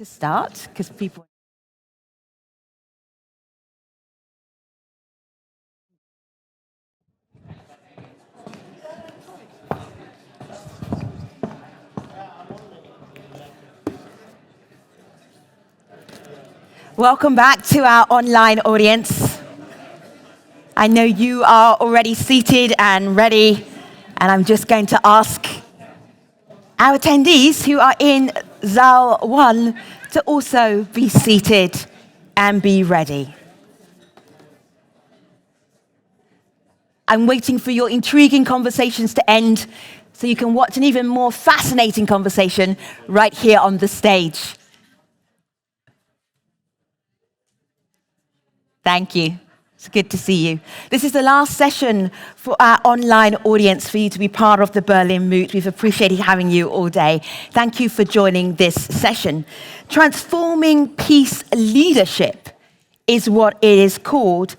To start, because people... Welcome back to our online audience. I know you are already seated and ready, and I'm just going to ask our attendees who are in Zal 1 to also be seated and be ready. I'm waiting for your intriguing conversations to end so you can watch an even more fascinating conversation right here on the stage. Thank you. It's good to see you. This is the last session for our online audience for you to be part of the Berlin Moot. We've appreciated having you all day. Thank you for joining this session. Transforming peace leadership is what it is called,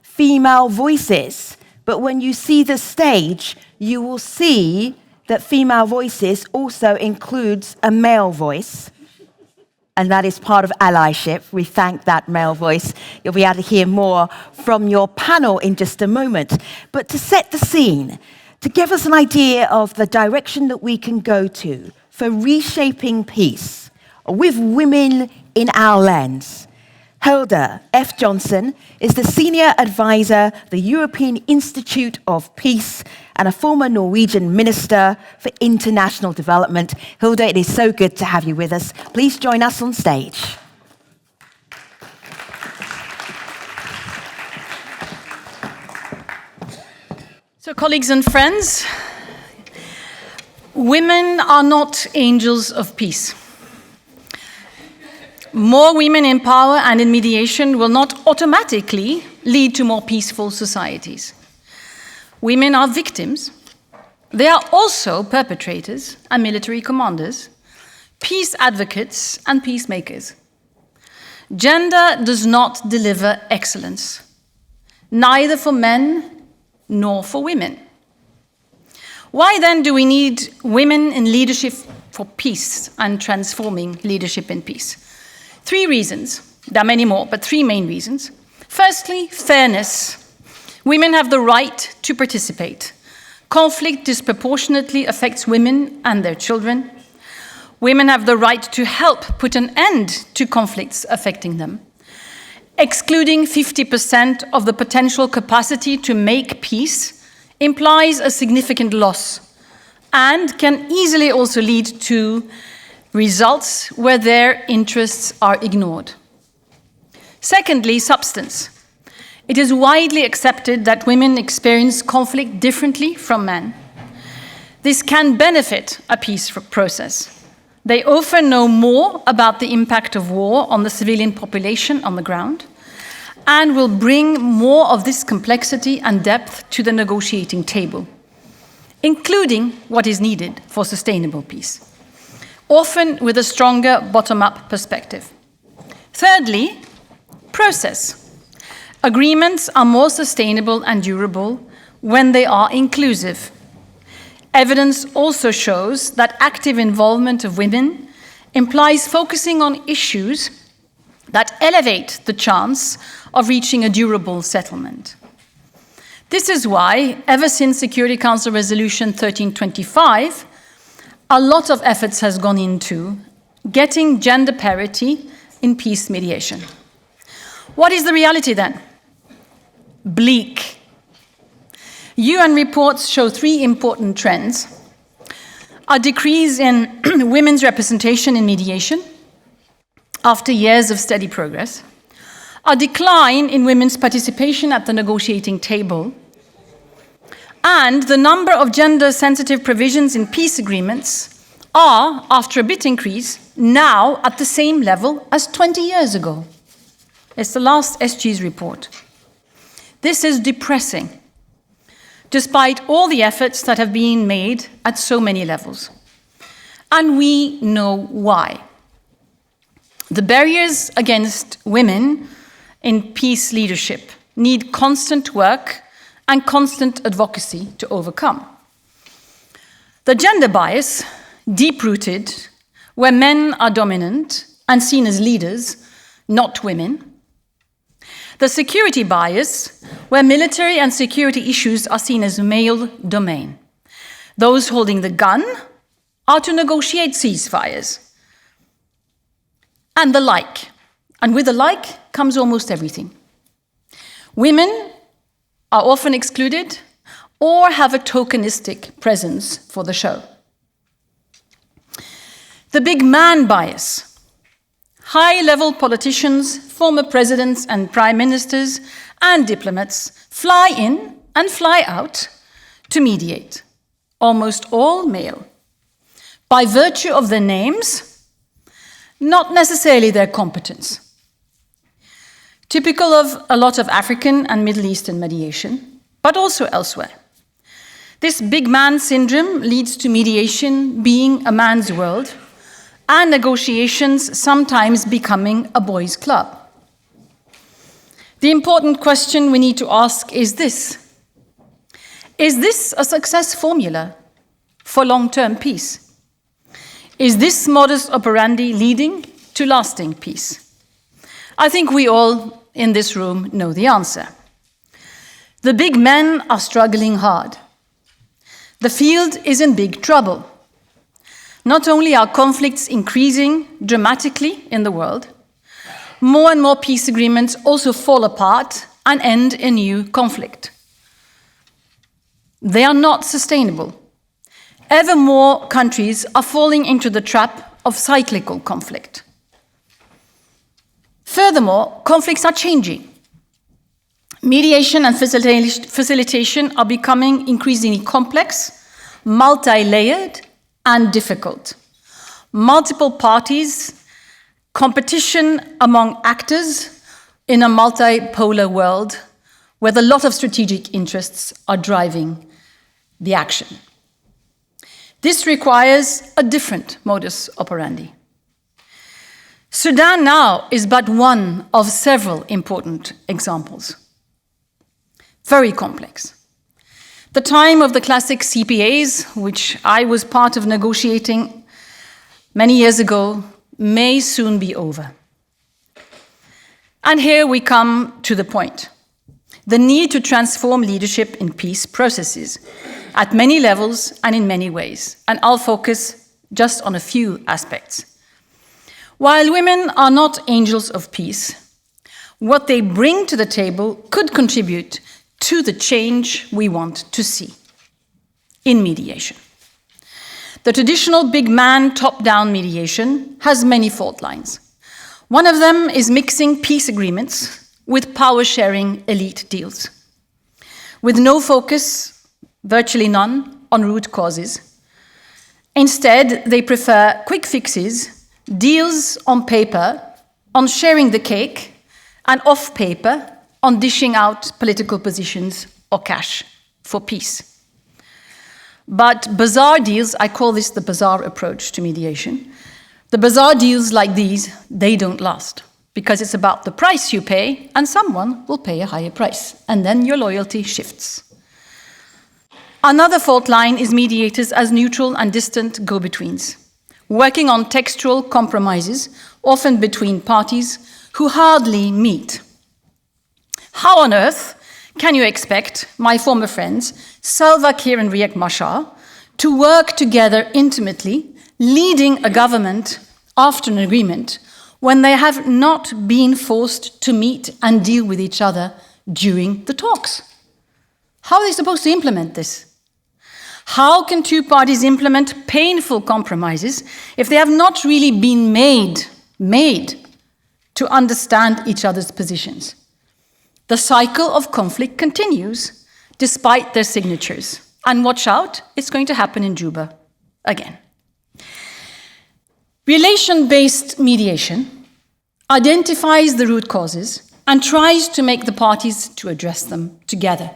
female voices. But when you see the stage, you will see that female voices also includes a male voice. And that is part of allyship. We thank that male voice. You'll be able to hear more from your panel in just a moment. But to set the scene, to give us an idea of the direction that we can go to for reshaping peace with women in our lens, Hilda F. Johnson is the Senior Advisor, the European Institute of Peace, and a former Norwegian Minister for International Development. Hilda, it is so good to have you with us. Please join us on stage. So, colleagues and friends, women are not angels of peace. More women in power and in mediation will not automatically lead to more peaceful societies. Women are victims. They are also perpetrators and military commanders, peace advocates and peacemakers. Gender does not deliver excellence, neither for men nor for women. Why then do we need women in leadership for peace and transforming leadership in peace? 3 reasons. There are many more, but 3 main reasons. Firstly, fairness. Women have the right to participate. Conflict disproportionately affects women and their children. Women have the right to help put an end to conflicts affecting them. Excluding 50% of the potential capacity to make peace implies a significant loss and can easily also lead to results where their interests are ignored. Secondly, substance. It is widely accepted that women experience conflict differently from men. This can benefit a peace process. They often know more about the impact of war on the civilian population on the ground and will bring more of this complexity and depth to the negotiating table, including what is needed for sustainable peace, often with a stronger bottom-up perspective. Thirdly, process. Agreements are more sustainable and durable when they are inclusive. Evidence also shows that active involvement of women implies focusing on issues that elevate the chance of reaching a durable settlement. This is why, ever since Security Council Resolution 1325, a lot of efforts has gone into getting gender parity in peace mediation. What is the reality then? Bleak. UN reports show 3 important trends: a decrease in women's representation in mediation after years of steady progress, a decline in women's participation at the negotiating table, and the number of gender-sensitive provisions in peace agreements are, after a bit increase, now at the same level as 20 years ago. It's the last SG's report. This is depressing, despite all the efforts that have been made at so many levels. And we know why. The barriers against women in peace leadership need constant work and constant advocacy to overcome. The gender bias, deep-rooted, where men are dominant and seen as leaders, not women. The security bias, where military and security issues are seen as male domain. Those holding the gun are to negotiate ceasefires. And the like. And with the like comes almost everything. Women are often excluded or have a tokenistic presence for the show. The big man bias. High-level politicians, former presidents and prime ministers, and diplomats fly in and fly out to mediate. Almost all male. By virtue of their names, not necessarily their competence. Typical of a lot of African and Middle Eastern mediation, but also elsewhere. This big man syndrome leads to mediation being a man's world, and negotiations sometimes becoming a boys' club. The important question we need to ask is this: is this a success formula for long-term peace? Is this modus operandi leading to lasting peace? I think we all in this room know the answer. The big men are struggling hard. The field is in big trouble. Not only are conflicts increasing dramatically in the world, more and more peace agreements also fall apart and end in new conflict. They are not sustainable. Ever more countries are falling into the trap of cyclical conflict. Furthermore, conflicts are changing. Mediation and facilitation are becoming increasingly complex, multi-layered, and difficult. Multiple parties, competition among actors in a multipolar world where a lot of strategic interests are driving the action. This requires a different modus operandi. Sudan now is but one of several important examples. Very complex. The time of the classic CPAs, which I was part of negotiating many years ago, may soon be over. And here we come to the point. The need to transform leadership in peace processes at many levels and in many ways. And I'll focus just on a few aspects. While women are not angels of peace, what they bring to the table could contribute to the change we want to see in mediation. The traditional big man top-down mediation has many fault lines. One of them is mixing peace agreements with power-sharing elite deals, with no focus, virtually none, on root causes. Instead, they prefer quick fixes, deals on paper, on sharing the cake, and off paper, on dishing out political positions or cash for peace. But bizarre deals, I call this the bizarre approach to mediation. The bizarre deals like these, they don't last, because it's about the price you pay, and someone will pay a higher price, and then your loyalty shifts. Another fault line is mediators as neutral and distant go-betweens, working on textual compromises, often between parties who hardly meet. How on earth can you expect my former friends, Salva Kiir and Riek Machar, to work together intimately, leading a government after an agreement, when they have not been forced to meet and deal with each other during the talks? How are they supposed to implement this? How can two parties implement painful compromises if they have not really been made to understand each other's positions? The cycle of conflict continues despite their signatures. And watch out, it's going to happen in Juba again. Relation-based mediation identifies the root causes and tries to make the parties to address them together.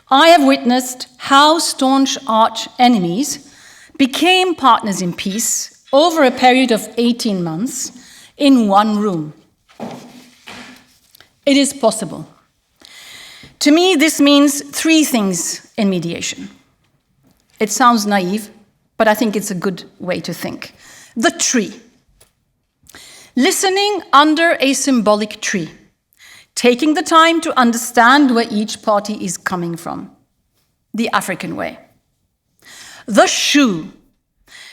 I have witnessed how staunch arch enemies became partners in peace over a period of 18 months in one room. It is possible. To me, this means three things in mediation. It sounds naive, but I think it's a good way to think. The tree. Listening under a symbolic tree, taking the time to understand where each party is coming from. The African way. The shoe.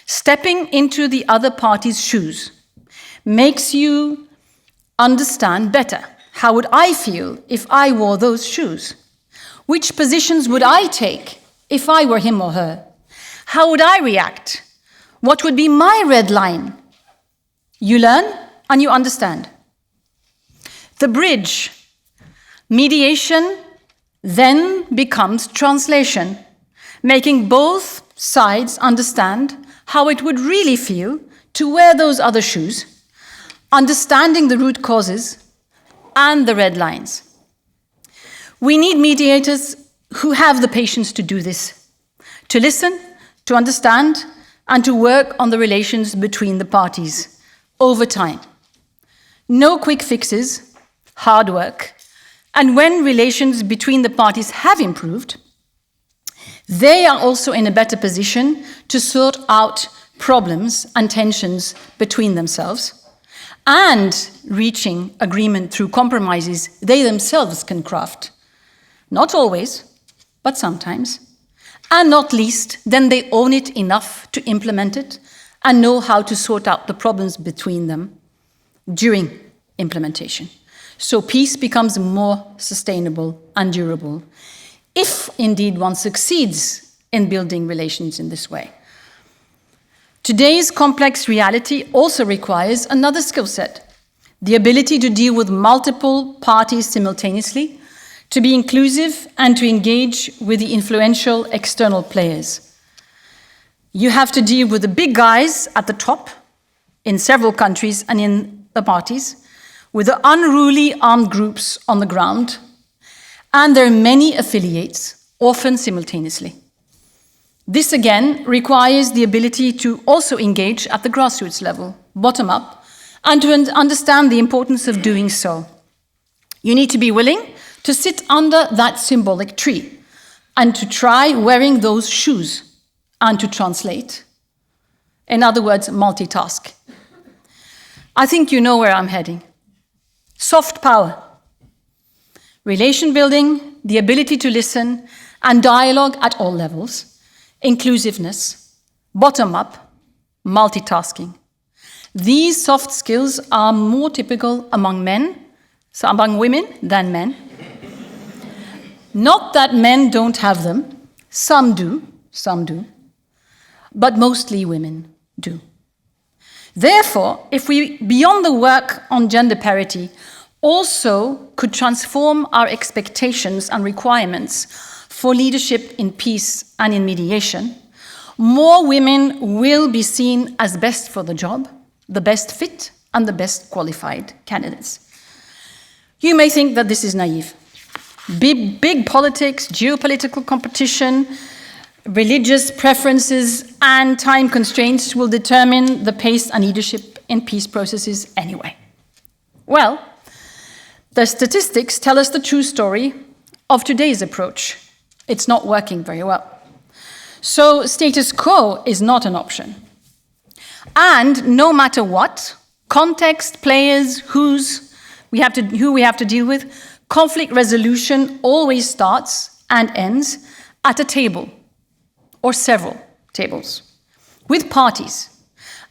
Stepping into the other party's shoes makes you understand better. How would I feel if I wore those shoes? Which positions would I take if I were him or her? How would I react? What would be my red line? You learn and you understand. The bridge. Mediation then becomes translation, making both sides understand how it would really feel to wear those other shoes, understanding the root causes and the red lines. We need mediators who have the patience to do this, to listen, to understand, and to work on the relations between the parties over time. No quick fixes, hard work, and when relations between the parties have improved, they are also in a better position to sort out problems and tensions between themselves and reaching agreement through compromises they themselves can craft. Not always, but sometimes. And not least, then they own it enough to implement it and know how to sort out the problems between them during implementation. So peace becomes more sustainable and durable, if indeed one succeeds in building relations in this way. Today's complex reality also requires another skill set, the ability to deal with multiple parties simultaneously, to be inclusive and to engage with the influential external players. You have to deal with the big guys at the top in several countries and in the parties, with the unruly armed groups on the ground, and their many affiliates, often simultaneously. This again requires the ability to also engage at the grassroots level, bottom up, and to understand the importance of doing so. You need to be willing to sit under that symbolic tree and to try wearing those shoes and to translate. In other words, multitask. I think you know where I'm heading. Soft power. Relation building, the ability to listen, and dialogue at all levels. Inclusiveness, bottom-up, multitasking. These soft skills are more typical among women than men. Not that men don't have them, some do, but mostly women do. Therefore, if we, beyond the work on gender parity, also could transform our expectations and requirements for leadership in peace and in mediation, more women will be seen as best for the job, the best fit, and the best qualified candidates. You may think that this is naive. Big politics, geopolitical competition, religious preferences, and time constraints will determine the pace and leadership in peace processes anyway. Well, the statistics tell us the true story of today's approach. It's not working very well. So status quo is not an option. And no matter what, context, players, who we have to deal with, conflict resolution always starts and ends at a table or several tables with parties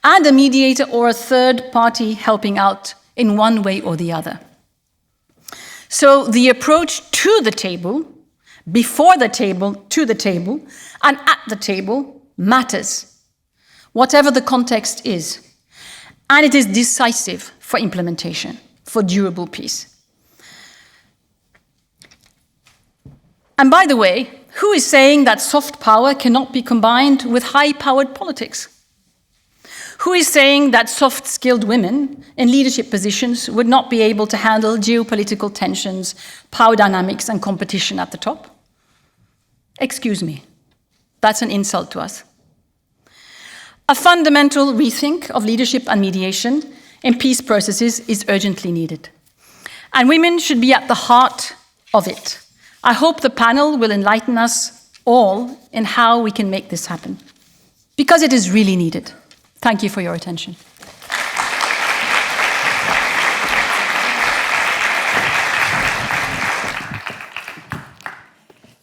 and a mediator or a third party helping out in one way or the other. So the approach to the table, before the table, to the table, and at the table matters, whatever the context is. And it is decisive for implementation, for durable peace. And by the way, who is saying that soft power cannot be combined with high-powered politics? Who is saying that soft-skilled women in leadership positions would not be able to handle geopolitical tensions, power dynamics, and competition at the top? Excuse me, that's an insult to us. A fundamental rethink of leadership and mediation in peace processes is urgently needed. And women should be at the heart of it. I hope the panel will enlighten us all in how we can make this happen, because it is really needed. Thank you for your attention.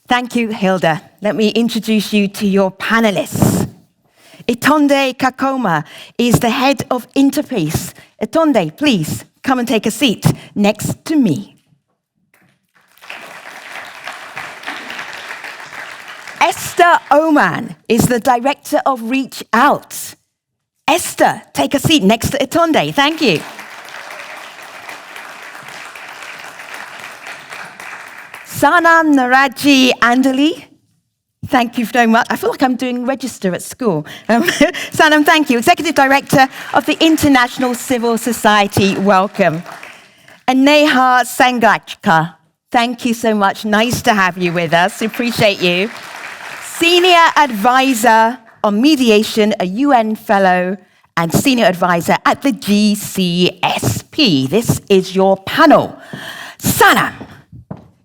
Thank you, Hilda. Let me introduce you to your panelists. Itonde Kakoma is the head of Interpeace. Itonde, please come and take a seat next to me. Esther Oman is the director of Reach Out. Esther, take a seat next to Itonde. Thank you. Sanam Naraji Andali, thank you very much. I feel like I'm doing register at school. Sanam, thank you. Executive Director of the International Civil Society, welcome. And Neha Sangachka, thank you so much. Nice to have you with us. Appreciate you. Senior Advisor on Mediation, a UN Fellow, and Senior Advisor at the GCSP. This is your panel. Sanam,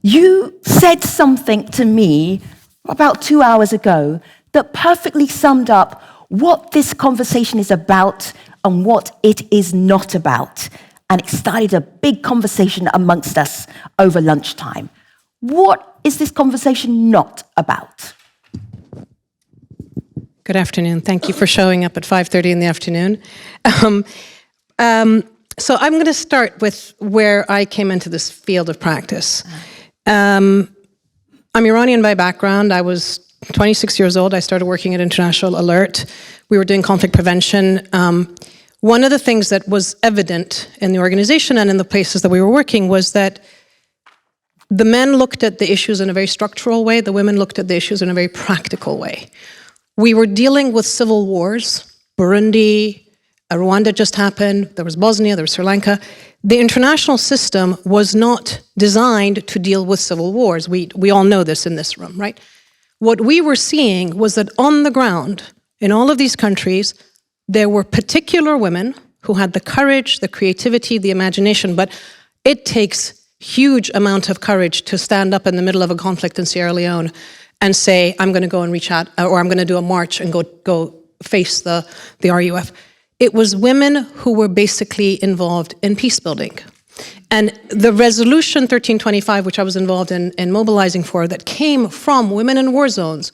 you said something to me about 2 hours ago that perfectly summed up what this conversation is about and what it is not about. And it started a big conversation amongst us over lunchtime. What is this conversation not about? Good afternoon. Thank you for showing up at 5:30 in the afternoon. So I'm going to start with where I came into this field of practice. I'm Iranian by background. I was 26 years old. I started working at International Alert. We were doing conflict prevention. One of the things that was evident in the organization and in the places that we were working was that the men looked at the issues in a very structural way. The women looked at the issues in a very practical way. We were dealing with civil wars. Burundi, Rwanda just happened. There was Bosnia, there was Sri Lanka. The international system was not designed to deal with civil wars. We all know this in this room, right? What we were seeing was that on the ground, in all of these countries, there were particular women who had the courage, the creativity, the imagination, but it takes huge amount of courage to stand up in the middle of a conflict in Sierra Leone and say, I'm going to go and reach out, or I'm going to do a march and go face the RUF. It was women who were basically involved in peace building. And the resolution 1325, which I was involved in mobilizing for, that came from women in war zones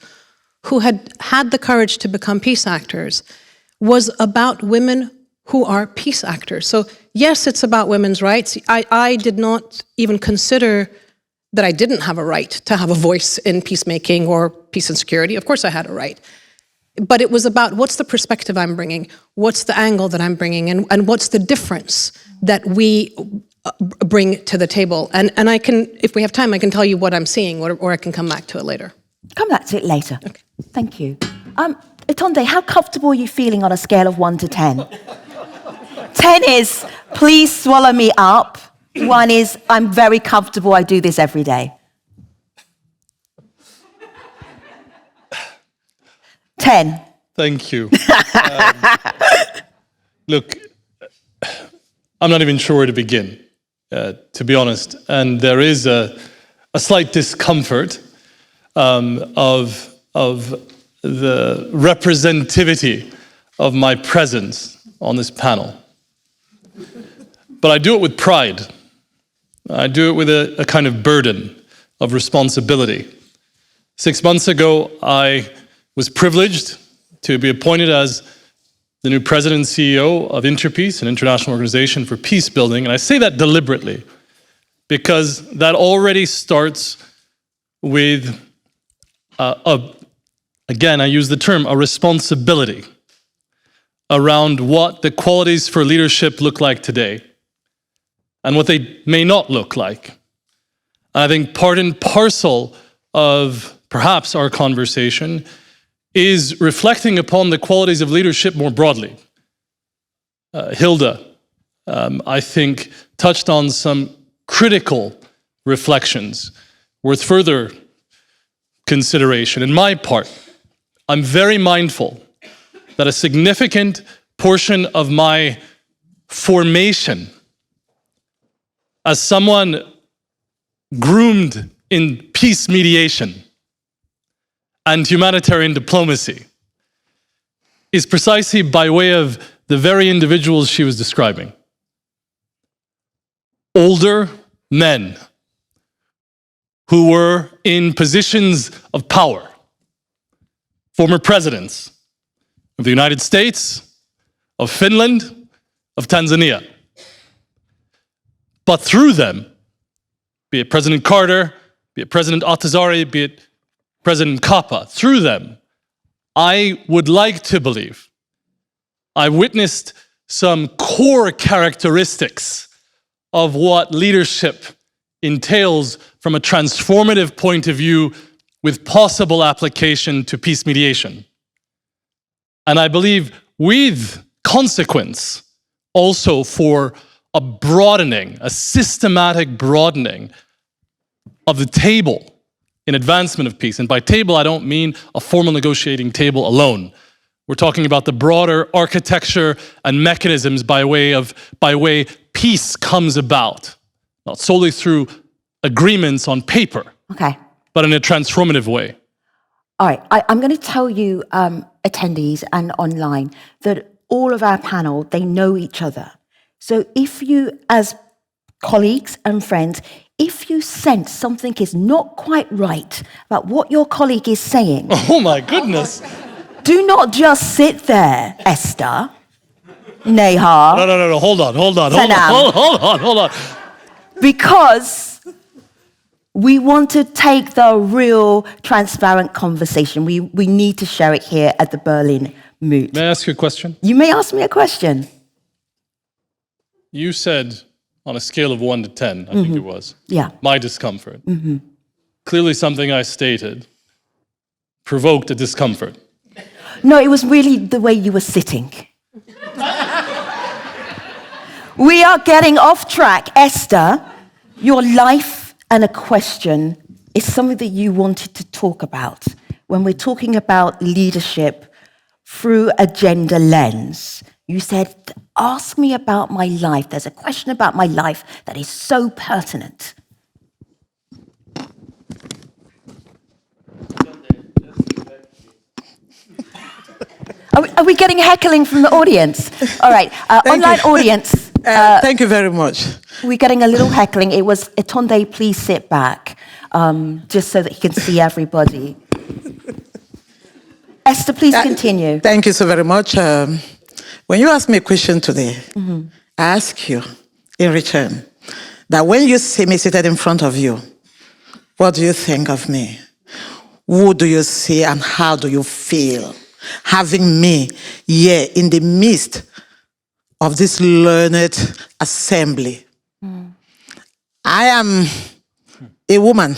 who had had the courage to become peace actors, was about women who are peace actors. So yes, it's about women's rights. I did not even consider that I didn't have a right to have a voice in peacemaking or peace and security. Of course I had a right. But it was about what's the perspective I'm bringing, what's the angle that I'm bringing, and what's the difference that we bring to the table. And I can, if we have time, I can tell you what I'm seeing, or I can come back to it later. Come back to it later. Okay. Thank you. Itonde, how comfortable are you feeling on a scale of 1 to 10? 10 is, please swallow me up. 1 is, I'm very comfortable, I do this every day. 10. Thank you. Look, I'm not even sure where to begin, to be honest. And there is a slight discomfort of the representativity of my presence on this panel. But I do it with pride. I do it with a kind of burden of responsibility. 6 months ago, I was privileged to be appointed as the new president and CEO of Interpeace, an international organization for peace building. And I say that deliberately because that already starts with, again, I use the term, a responsibility around what the qualities for leadership look like today and what they may not look like. And I think part and parcel of perhaps our conversation is reflecting upon the qualities of leadership more broadly. Hilda, I think, touched on some critical reflections worth further consideration. In my part, I'm very mindful that a significant portion of my formation as someone groomed in peace mediation and humanitarian diplomacy is precisely by way of the very individuals she was describing. Older men who were in positions of power, former presidents of the United States, of Finland, of Tanzania. But through them, be it President Carter, be it President Atazari, be it President Kappa, through them, I would like to believe I witnessed some core characteristics of what leadership entails from a transformative point of view with possible application to peace mediation. And I believe with consequence also for a broadening, a systematic broadening of the table in advancement of peace. And by table, I don't mean a formal negotiating table alone. We're talking about the broader architecture and mechanisms by way peace comes about, not solely through agreements on paper, Okay. but in a transformative way. All right. I'm going to tell you, attendees and online, that all of our panel, they know each other. So if you, as colleagues and friends, if you sense something is not quite right about what your colleague is saying, Oh my goodness. do not just sit there, Esther, Neha, No. Hold on. because we want to take the real transparent conversation. We need to share it here at the Berlin Moot. May I ask you a question? You may ask me a question. You said on a scale of 1 to 10, I think it was, Yeah. my discomfort. Clearly something I stated provoked a discomfort. No, it was really the way you were sitting. We are getting off track. Esther, your life and a question is something that you wanted to talk about when we're talking about leadership through a gender lens. You said, ask me about my life. There's a question about my life that is so pertinent. Are we getting heckling from the audience? All right, online you. audience. Thank you very much. We're getting a little heckling. It was, Etonde, please sit back, just so that he can see everybody. Esther, please continue. Thank you so very much. When you ask me a question today, I ask you in return that when you see me seated in front of you, what do you think of me? Who do you see and how do you feel having me here in the midst of this learned assembly? I am a woman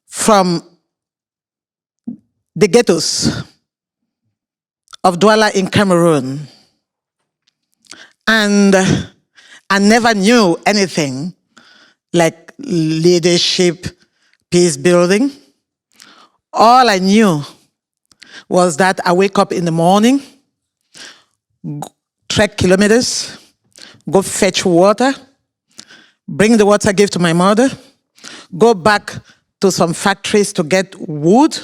from the ghettos of Douala in Cameroon. And I never knew anything like leadership, peace building. All I knew was that I wake up in the morning, trek kilometers, go fetch water, bring the water, give to my mother, go back to some factories to get wood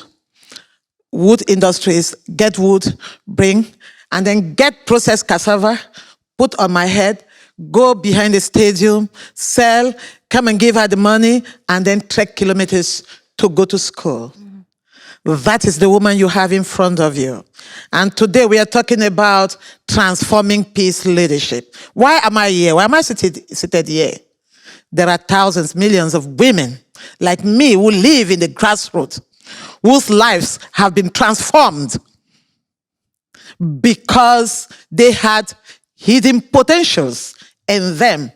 industries, get wood, bring, and then get processed cassava, put on my head, go behind the stadium, sell, come and give her the money, and then trek kilometers to go to school. That is the woman you have in front of you. And today we are talking about transforming peace leadership. Why am I here? Why am I seated here? There are thousands, millions of women like me who live in the grassroots, whose lives have been transformed because they had hidden potentials in them,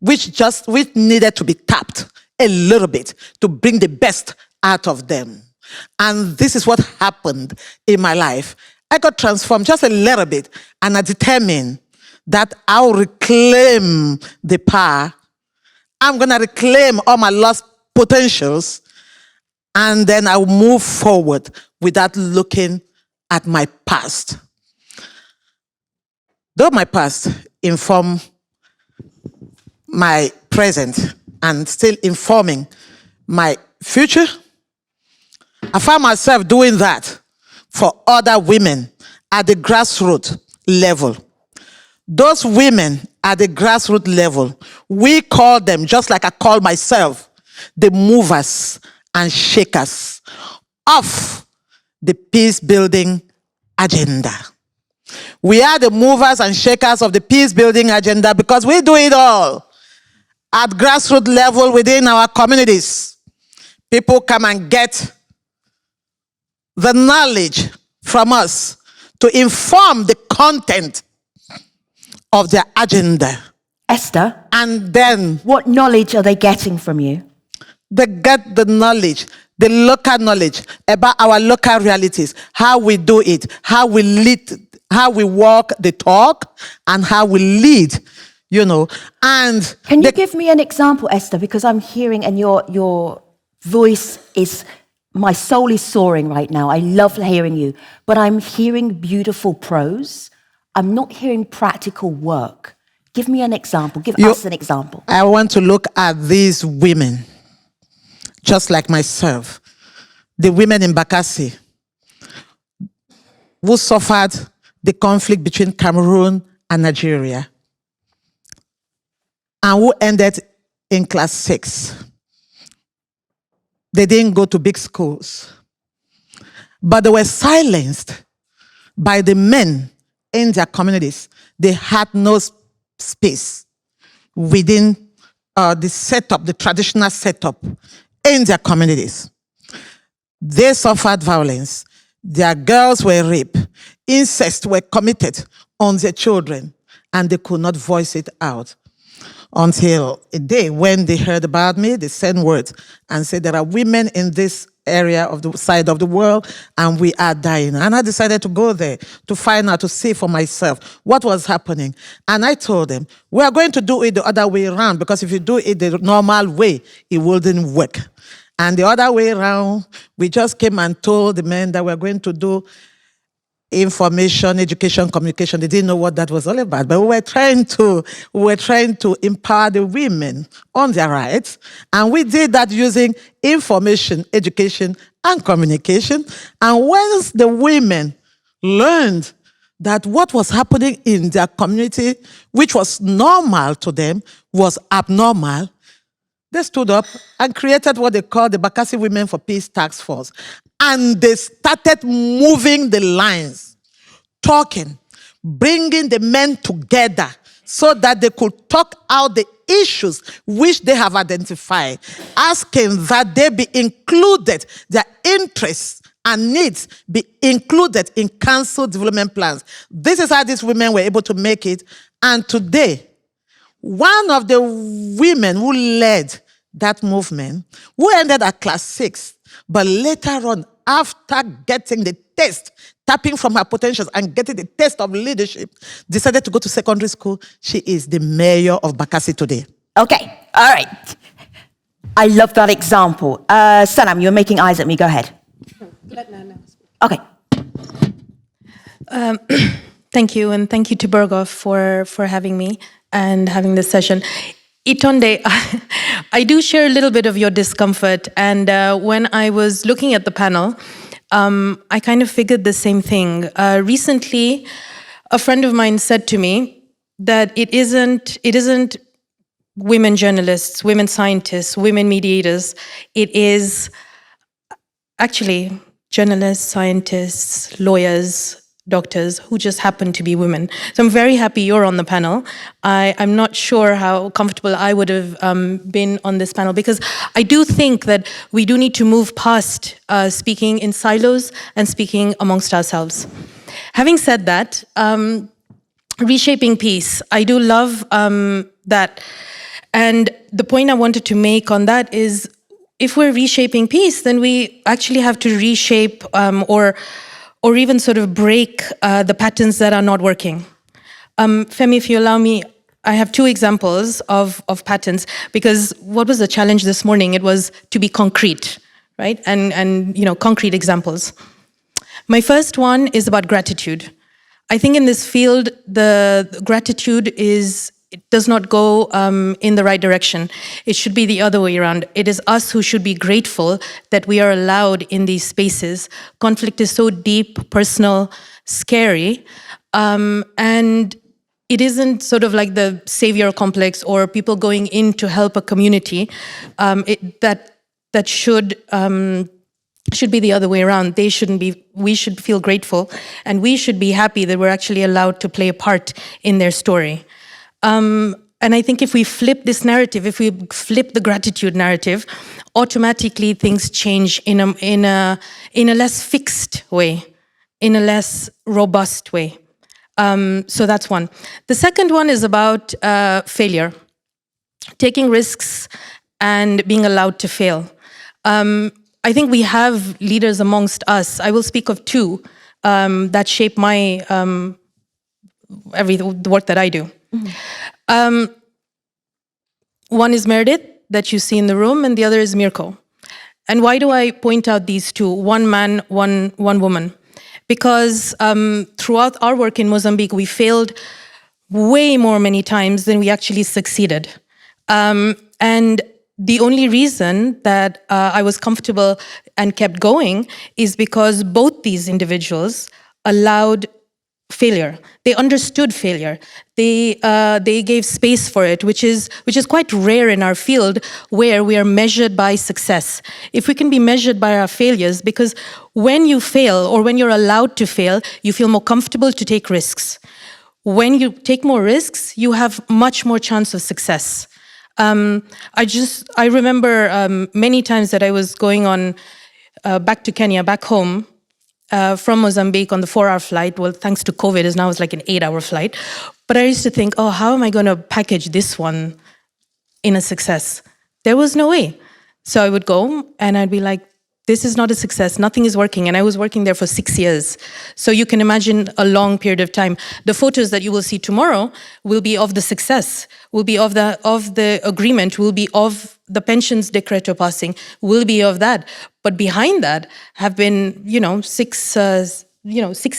which needed to be tapped a little bit to bring the best out of them. And this is what happened in my life. I got transformed just a little bit, and I determined that I'll reclaim the power. I'm going to reclaim all my lost potentials, and then I'll move forward without looking at my past. Though my past informed my present and still informing my future, I found myself doing that for other women at the grassroots level. Those women at the grassroots level, we call them, just like I call myself, the movers and shakers of the peace-building agenda. We are the movers and shakers of the peace-building agenda because we do it all at grassroots level within our communities. People come and get the knowledge from us to inform the content of their agenda. Esther, And then what knowledge are they getting from you? they get the knowledge, the local knowledge about our local realities, how we do it, how we lead, how we walk the talk, and how we lead, And Can you give me an example, Esther? Because I'm hearing, and your voice is, my soul is soaring right now. I love hearing you. But I'm hearing beautiful prose. I'm not hearing practical work. Give me an example. Give us an example. I want to look at these women, just like myself, the women in Bakassi, who suffered the conflict between Cameroon and Nigeria, and who ended in class 6. They didn't go to big schools, but they were silenced by the men in their communities. They had no space within the setup, the traditional setup in their communities. They suffered violence. Their girls were raped. Incest were committed on their children, and they could not voice it out. Until a day when they heard about me, they sent word and said, there are women in this area of the side of the world, and we are dying. And I decided to go there to find out, to see for myself what was happening. And I told them, we are going to do it the other way around, because if you do it the normal way, it wouldn't work. And the other way around, we just came and told the men that we're going to do information, education, communication. They didn't know what that was all about, but we were trying to empower the women on their rights, and we did that using information, education, and communication. And once the women learned that what was happening in their community, which was normal to them, was abnormal, they stood up and created what they call the Bakassi Women for Peace Task Force. And they started moving the lines, talking, bringing the men together so that they could talk out the issues which they have identified, asking that they be included, their interests and needs be included in council development plans. This is how these women were able to make it. And today, one of the women who led that movement, who ended at class 6, but later on, after getting the taste, tapping from her potentials and getting the taste of leadership, decided to go to secondary school. She is the mayor of Bakassi today. Okay, all right. I love that example. Sanam, you're making eyes at me. Go ahead. Let Nana speak. Okay. Thank you, and thank you to Berghoff for having me and having this session. Itonde, I do share a little bit of your discomfort, and when I was looking at the panel, I kind of figured the same thing. Recently, a friend of mine said to me that it isn't women journalists, women scientists, women mediators. It is actually journalists, scientists, lawyers, doctors who just happen to be women. So I'm very happy you're on the panel. I'm not sure how comfortable I would have been on this panel, because I do think that we do need to move past speaking in silos and speaking amongst ourselves. Having said that, reshaping peace, I do love that. And the point I wanted to make on that is, if we're reshaping peace, then we actually have to reshape or even sort of break the patterns that are not working. Femi, if you allow me, I have 2 examples of patterns, because what was the challenge this morning? It was to be concrete, right? And concrete examples. My first one is about gratitude. I think in this field, the gratitude is does not go in the right direction. It should be the other way around. It is us who should be grateful that we are allowed in these spaces. Conflict is so deep, personal, scary, and it isn't sort of like the savior complex or people going in to help a community. That should be the other way around. They shouldn't be. We should feel grateful, and we should be happy that we're actually allowed to play a part in their story. And I think if we flip this narrative, if we flip the gratitude narrative, automatically things change in a less fixed way, in a less robust way. So that's one. The second one is about failure, taking risks and being allowed to fail. I think we have leaders amongst us. I will speak of two that shape my the work that I do. Mm-hmm. One is Meredith, that you see in the room, and the other is Mirko. And why do I point out these two? One man, one woman. Because throughout our work in Mozambique, we failed way more many times than we actually succeeded. And the only reason that I was comfortable and kept going is because both these individuals allowed failure. They understood failure. They gave space for it, which is quite rare in our field, where we are measured by success. If we can be measured by our failures, because when you fail or when you're allowed to fail, you feel more comfortable to take risks. When you take more risks, you have much more chance of success. I remember many times that I was going on back to Kenya, back home, from Mozambique on the 4-hour flight. Well, thanks to COVID, now it's like an 8-hour flight. But I used to think, oh, how am I going to package this one in a success? There was no way. So I would go and I'd be like, this is not a success, nothing is working. And I was working there for 6 years. So you can imagine a long period of time. The photos that you will see tomorrow will be of the success, will be of the agreement, will be of the pensions decreto passing, will be of that. But behind that have been, 6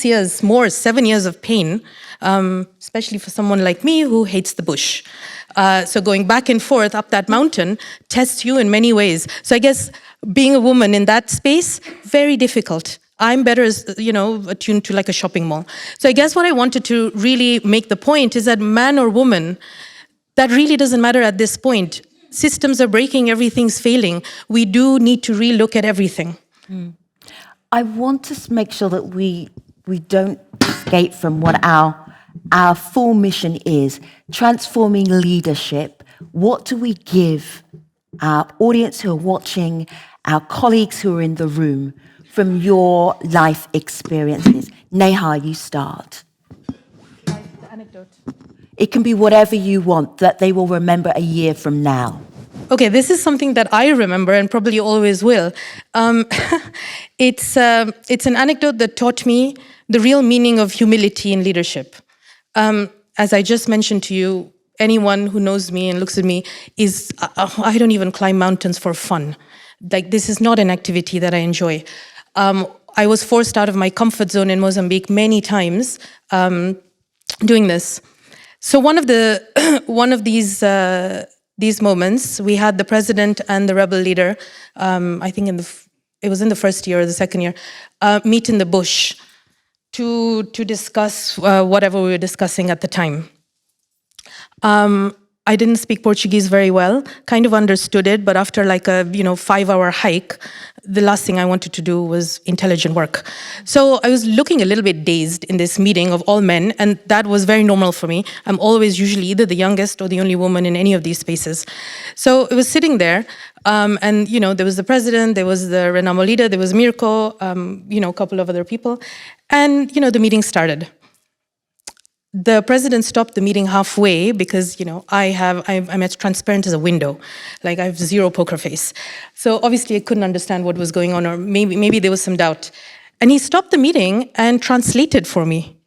years more, 7 years of pain, especially for someone like me who hates the bush. So going back and forth up that mountain tests you in many ways. So I guess being a woman in that space, very difficult. I'm better as, attuned to like a shopping mall. So I guess what I wanted to really make the point is that man or woman, that really doesn't matter at this point. Systems are breaking, everything's failing. We do need to relook at everything. I want to make sure that we don't escape from what our full mission is, transforming leadership. What do we give our audience who are watching, our colleagues who are in the room, from your life experiences? Neha, you start. The anecdote. It can be whatever you want that they will remember a year from now. Okay, this is something that I remember and probably always will. It's an anecdote that taught me the real meaning of humility in leadership. As I just mentioned to you, anyone who knows me and looks at me is, I don't even climb mountains for fun. Like, this is not an activity that I enjoy. I was forced out of my comfort zone in Mozambique many times doing this. So one of these moments, we had the president and the rebel leader, I think it was in the first year or the second year, meet in the bush to discuss whatever we were discussing at the time. I didn't speak Portuguese very well, kind of understood it, but after like a 5-hour hike, the last thing I wanted to do was intelligent work. So I was looking a little bit dazed in this meeting of all men, and that was very normal for me. I'm always usually either the youngest or the only woman in any of these spaces. So it was sitting there, and there was the president, there was the Renamo leader, there was Mirko, a couple of other people, and the meeting started. The president stopped the meeting halfway because, I'm as transparent as a window. Like, I have zero poker face. So obviously I couldn't understand what was going on, or maybe there was some doubt. And he stopped the meeting and translated for me.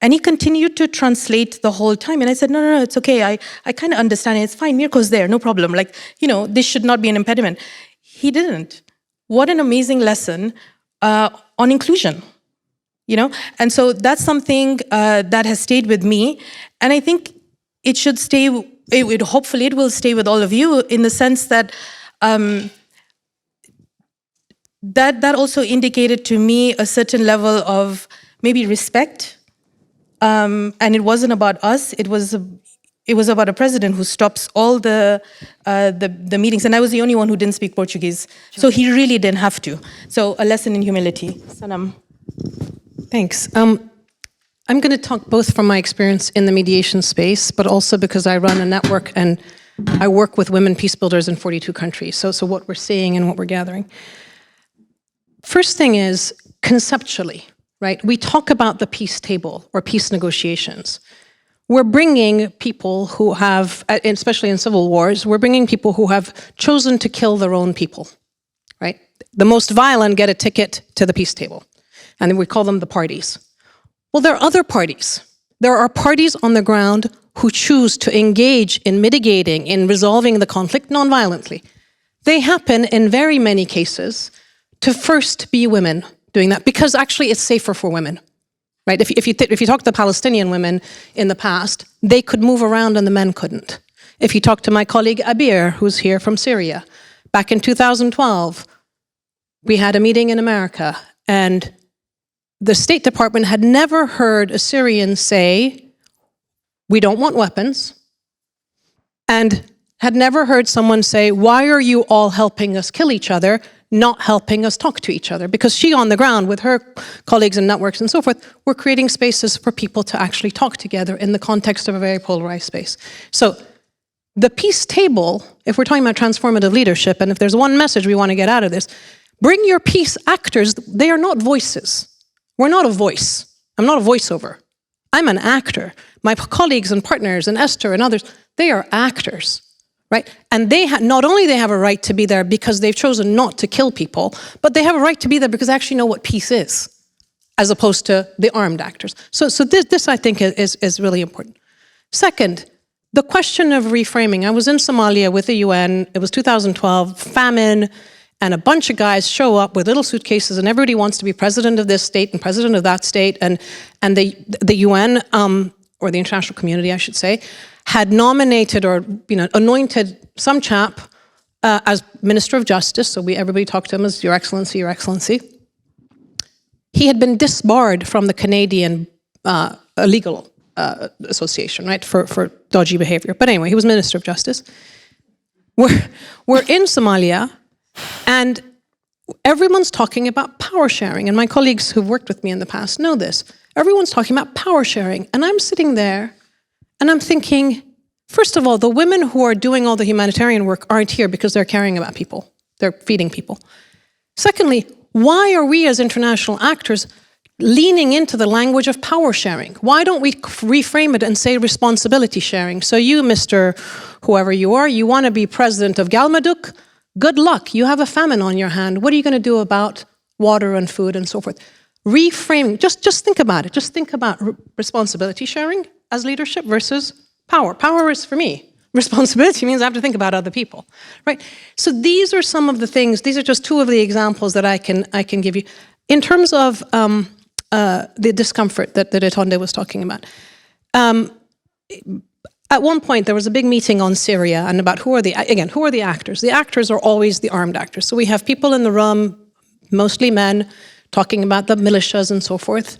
And he continued to translate the whole time. And I said, no, it's okay. I kind of understand it. It's fine. Mirko's there. No problem. Like, this should not be an impediment. He didn't. What an amazing lesson on inclusion. And so that's something that has stayed with me. And I think it should stay, hopefully it will stay with all of you in the sense that that also indicated to me a certain level of maybe respect. And it wasn't about us, it was about a president who stops all the meetings. And I was the only one who didn't speak Portuguese. Sure. So he really didn't have to. So a lesson in humility. Sanam. Thanks. I'm going to talk both from my experience in the mediation space, but also because I run a network and I work with women peace builders in 42 countries. So what we're seeing and what we're gathering. First thing is, conceptually, right? We talk about the peace table or peace negotiations. We're bringing people who have, especially in civil wars, we're bringing people who have chosen to kill their own people, right? The most violent get a ticket to the peace table, and then we call them the parties. Well, there are other parties. There are parties on the ground who choose to engage in mitigating, in resolving the conflict non-violently. They happen in very many cases to first be women doing that, because actually it's safer for women, right? If you talk to the Palestinian women in the past, they could move around and the men couldn't. If you talk to my colleague Abir, who's here from Syria, back in 2012, we had a meeting in America, and the State Department had never heard a Syrian say, we don't want weapons, and had never heard someone say, why are you all helping us kill each other, not helping us talk to each other? Because she on the ground with her colleagues and networks and so forth, were creating spaces for people to actually talk together in the context of a very polarized space. So the peace table, if we're talking about transformative leadership, and if there's one message we want to get out of this, bring your peace actors. They are not voices. We're not a voice. I'm not a voiceover. I'm an actor. My colleagues and partners and Esther and others, they are actors, right? And they not only they have a right to be there because they've chosen not to kill people, but they have a right to be there because they actually know what peace is, as opposed to the armed actors. So this I think is really important. Second, the question of reframing. I was in Somalia with the UN. It was 2012, famine, and a bunch of guys show up with little suitcases, and everybody wants to be president of this state and president of that state, and the UN, or the international community, I should say, had nominated or anointed some chap as Minister of Justice. So everybody talked to him as Your Excellency, Your Excellency. He had been disbarred from the Canadian legal association, right, for dodgy behavior. But anyway, he was Minister of Justice. We're in Somalia, and everyone's talking about power sharing. And my colleagues who've worked with me in the past know this. Everyone's talking about power sharing. And I'm sitting there, and I'm thinking, first of all, the women who are doing all the humanitarian work aren't here because they're caring about people. They're feeding people. Secondly, why are we as international actors leaning into the language of power sharing? Why don't we reframe it and say responsibility sharing? So you, Mr. Whoever you are, you want to be president of Galmudug? Good luck. You have a famine on your hand. What are you going to do about water and food and so forth? Reframing. Just think about it. Just think about responsibility sharing as leadership versus power. Power is for me. Responsibility means I have to think about other people, right? So these are some of the things. These are just two of the examples that I can give you in terms of the discomfort that Etonde was talking about. At one point, there was a big meeting on Syria and about who are the actors? The actors are always the armed actors. So we have people in the room, mostly men, talking about the militias and so forth.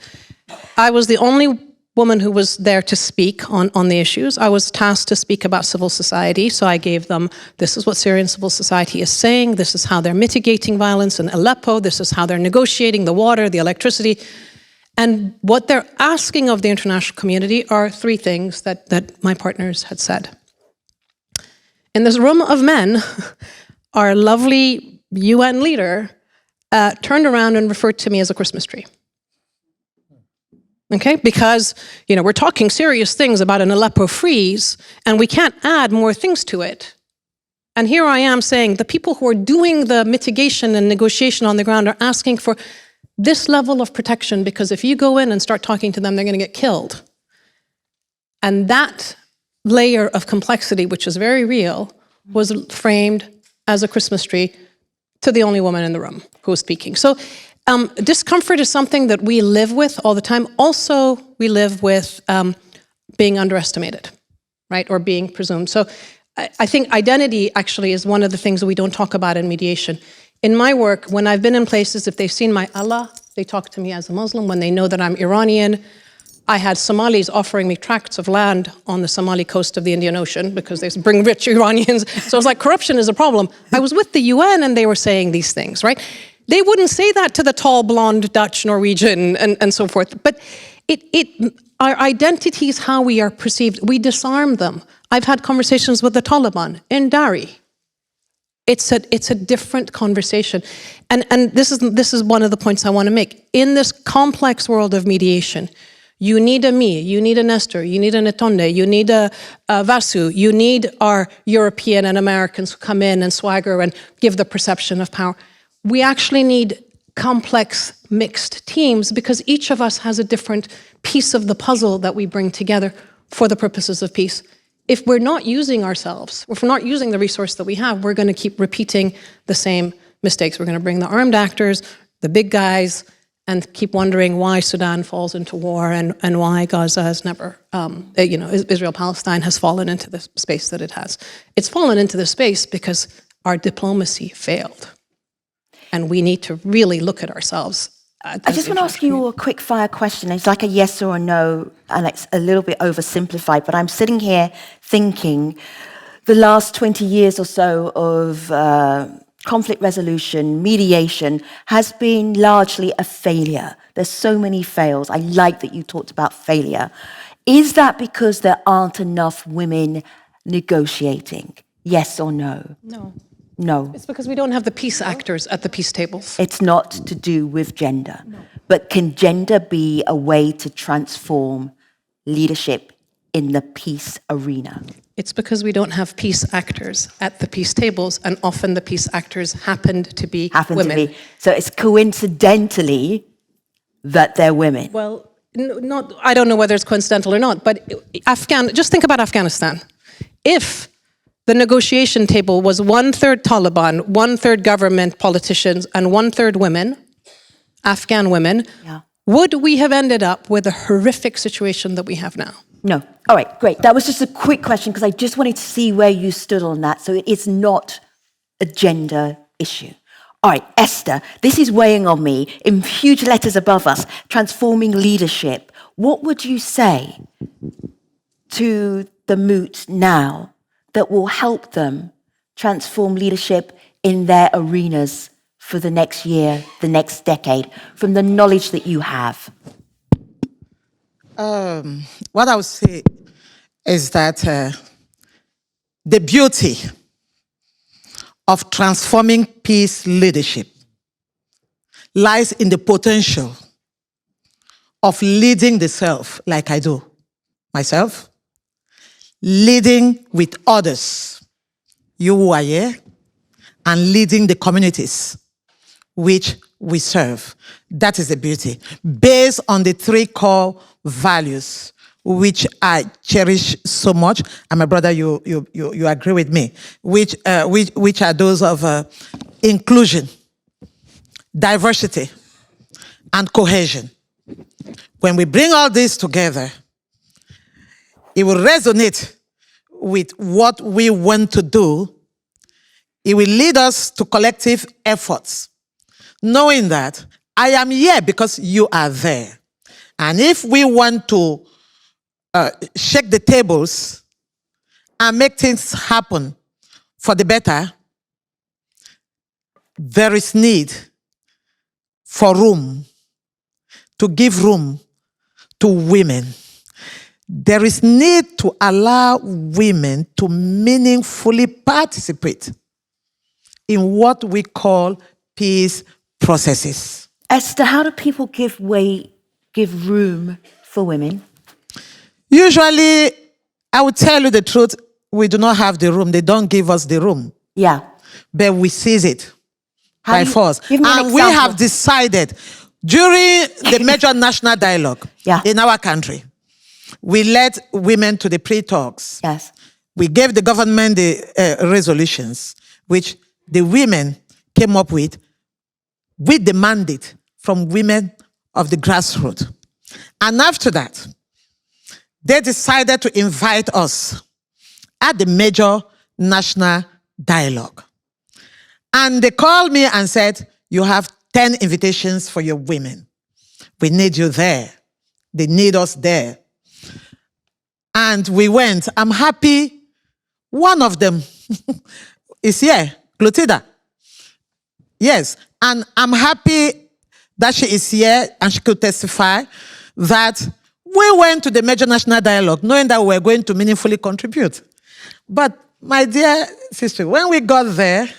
I was the only woman who was there to speak on the issues. I was tasked to speak about civil society, so I gave them, this is what Syrian civil society is saying, this is how they're mitigating violence in Aleppo, this is how they're negotiating the water, the electricity. And what they're asking of the international community are three things that my partners had said. In this room of men, our lovely UN leader turned around and referred to me as a Christmas tree. Okay, because we're talking serious things about an Aleppo freeze, and we can't add more things to it. And here I am saying the people who are doing the mitigation and negotiation on the ground are asking for this level of protection, because if you go in and start talking to them, they're going to get killed. And that layer of complexity, which is very real, was framed as a Christmas tree to the only woman in the room who was speaking. So discomfort is something that we live with all the time. Also, we live with being underestimated, right? Or being presumed. So I think identity actually is one of the things that we don't talk about in mediation. In my work, when I've been in places, if they've seen my Allah, they talk to me as a Muslim. When they know that I'm Iranian, I had Somalis offering me tracts of land on the Somali coast of the Indian Ocean because they bring rich Iranians. So I was like, corruption is a problem. I was with the UN and they were saying these things, right? They wouldn't say that to the tall, blonde Dutch, Norwegian, and so forth. But our identity is how we are perceived. We disarm them. I've had conversations with the Taliban in Dari. It's a different conversation. And this is one of the points I want to make. In this complex world of mediation, you need a me, you need a Nestor, you need an Etonde, you need a Vasu, you need our European and Americans who come in and swagger and give the perception of power. We actually need complex, mixed teams because each of us has a different piece of the puzzle that we bring together for the purposes of peace. If we're not using ourselves, if we're not using the resource that we have, we're going to keep repeating the same mistakes. We're going to bring the armed actors, the big guys, and keep wondering why Sudan falls into war and why Gaza has never, Israel-Palestine has fallen into the space that it has. It's fallen into this space because our diplomacy failed. And we need to really look at ourselves. I just want to ask you a quick fire question. It's like a yes or a no, and it's a little bit oversimplified, but I'm sitting here thinking the last 20 years or so of conflict resolution, mediation, has been largely a failure. There's so many fails. I like that you talked about failure. Is that because there aren't enough women negotiating? Yes or no? No. No. It's because we don't have the peace actors at the peace tables. It's not to do with gender. No. But can gender be a way to transform leadership in the peace arena? It's because we don't have peace actors at the peace tables, and often the peace actors happened to be women. So it's coincidentally that they're women. Well, I don't know whether it's coincidental or not, but just think about Afghanistan. If the negotiation table was 1/3 Taliban, 1/3 government politicians, and 1/3 women, Afghan women, would we have ended up with a horrific situation that we have now? No. All right, great. That was just a quick question because I just wanted to see where you stood on that. So it's not a gender issue. All right, Esther, this is weighing on me in huge letters above us, transforming leadership. What would you say to the moot now that will help them transform leadership in their arenas for the next year, the next decade, from the knowledge that you have? What I would say is that the beauty of transforming peace leadership lies in the potential of leading the self like I do myself, leading with others, you who are here, and leading the communities which we serve. That is the beauty. Based on the 3 core values which I cherish so much, and my brother, you agree with me, which are those of inclusion, diversity, and cohesion. When we bring all this together, it will resonate with what we want to do. It will lead us to collective efforts, knowing that I am here because you are there. And if we want to shake the tables and make things happen for the better, there is need for room, to give room to women. There is need to allow women to meaningfully participate in what we call peace processes. Esther, how do people give room for women? Usually, I would tell you the truth, we do not have the room. They don't give us the room. Yeah. But we seize it by force. Give me an and we example. have decided during the major national dialogue in our country, we led women to the pre-talks. Yes. We gave the government the resolutions, which the women came up with the mandate from women of the grassroots. And after that, they decided to invite us at the major national dialogue. And they called me and said, you have 10 invitations for your women. We need you there. They need us there. And we went. I'm happy. One of them is here, Clotilda. Yes. And I'm happy that she is here and she could testify that we went to the major national dialogue knowing that we were going to meaningfully contribute. But my dear sister, when we got there,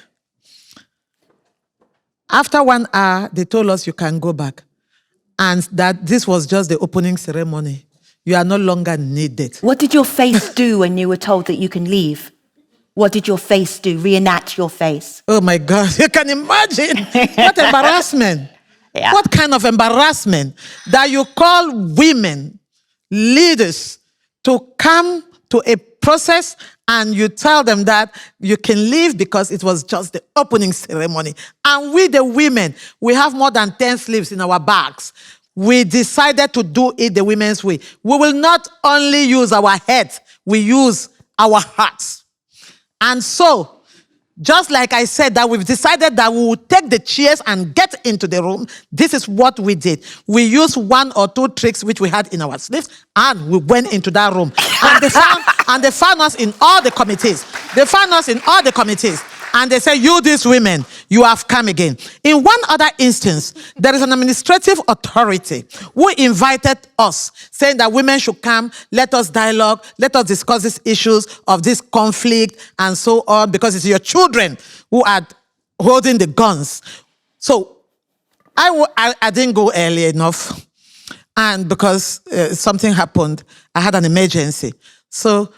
after 1 hour, they told us you can go back. And that this was just the opening ceremony. You are no longer needed. What did your face do when you were told that you can leave? What did your face do? Reenact your face. Oh my God, you can imagine. What embarrassment. Yeah. What kind of embarrassment that you call women, leaders, to come to a process and you tell them that you can leave because it was just the opening ceremony. And we, the women, we have more than 10 sleeves in our bags. We decided to do it the women's way. We will not only use our heads, we use our hearts. And so, just like I said that we've decided that we will take the chairs and get into the room, this is what we did. We used 1 or 2 tricks which we had in our sleeves, and we went into that room. And they found us in all the committees. They found us in all the committees. And they said, you, these women, you have come again. In one other instance, there is an administrative authority who invited us, saying that women should come, let us dialogue, let us discuss these issues of this conflict and so on, because it's your children who are holding the guns. So I didn't go early enough. And because something happened, I had an emergency. So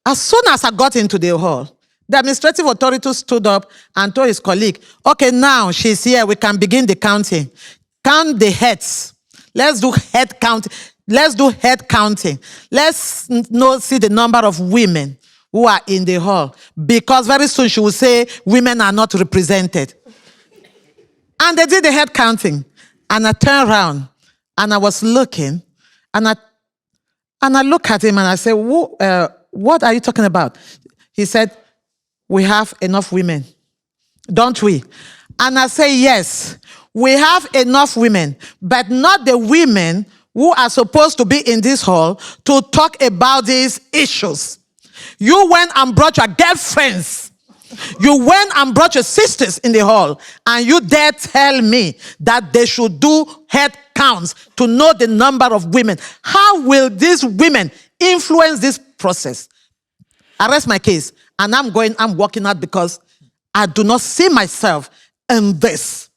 as soon as I got into the hall, the administrative authority stood up and told his colleague, okay, now she's here, we can begin the counting. Count the heads. Let's do head count. Let's do head counting. Let's see the number of women who are in the hall. Because very soon she will say women are not represented. And they did the head counting. And I turned around and I was looking and I looked at him and I said, what are you talking about? He said, we have enough women, don't we? And I say, yes, we have enough women, but not the women who are supposed to be in this hall to talk about these issues. You went and brought your girlfriends. You went and brought your sisters in the hall, and you dare tell me that they should do head counts to know the number of women. How will these women influence this process? I rest my case, and I'm walking out because I do not see myself in this.